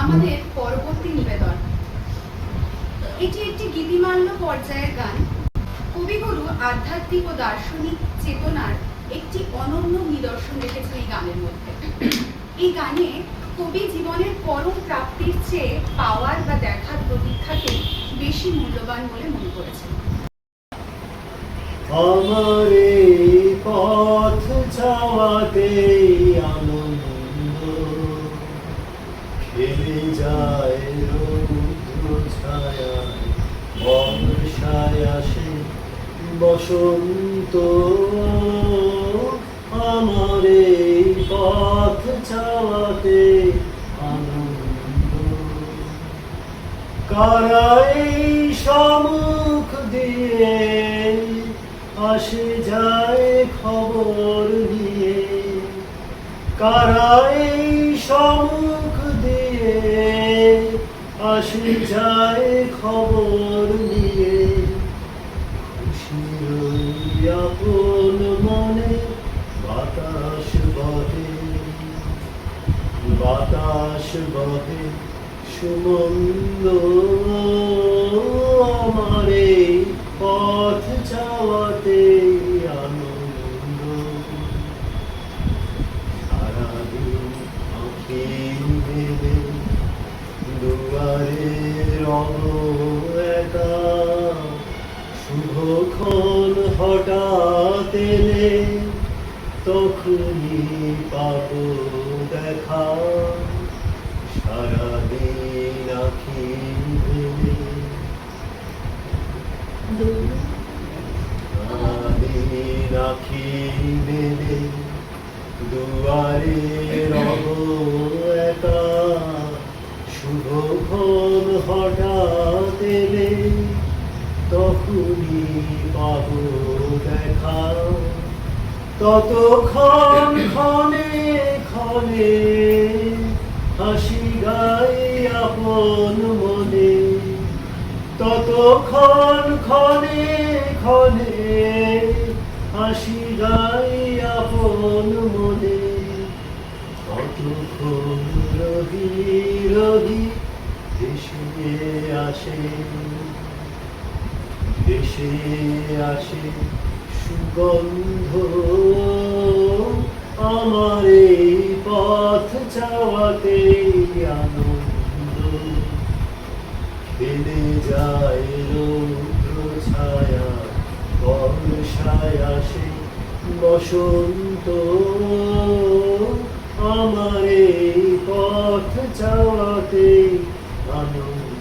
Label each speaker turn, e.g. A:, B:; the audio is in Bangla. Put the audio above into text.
A: আমাদের পরবর্তী নিবেদন। এটি একটি গীতিমাল্য পর্যায়ের গান। কবিগুরু আধ্যাত্মিক ও দার্শনিক চেতনার একটি অনন্য নিদর্শন রেখেছেন এই গানের মধ্যে। এই গানে কবি জীবনের পরম প্রাপ্তির চেয়ে পাওয়ার বা দেখার প্রতীক্ষাকে বেশি মূল্যবান বলে মনে করেছেন।
B: আমার এই পথ চাওয়াতে আনন্দ খেলে যায় রৌদ্র ছায়ায়, বর্ষায় আসে বসন্ত। আমার এই পথ চাওয়াতে আনন্দ। কারা এই সম্মুখ দিয়ে আসে যায় খবর নিয়ে, কারা এই সম্মুখ দিয়ে আসে যায় খবর নিয়ে। খুশির আপন মনে বাতাস বহে, বাতাস বহে সুমন্দ। আমার এই পথ চাওয়াতে আনন্দ। সারাদিন আঁখি মেলে দুয়ারে রব একা, শুভক্ষণ হঠাৎ এলে তখনই পাব দেখা। সারাদিন আঁখি মেলে, সারাদিন আঁখি মেলে দুয়ারে রব একা, শুভক্ষণ হঠাৎ এলে তখনই পাব দেখা। ততক্ষণ ক্ষণে ক্ষণে হাসি গাই আপন মনে, ততক্ষণ ক্ষণে ক্ষণে হাসি গাই আপন মনে। কতক্ষণ রহি রহি ভেসে আসে, ভেসে আসে সুগন্ধ। আমার এই পথ চাওয়াতে আনন্দ খেলে যায় রৌদ্র ছায়া, বর্ষায় আসে বসন্ত। আমার এই পথ চাওয়াতে আনন্দ।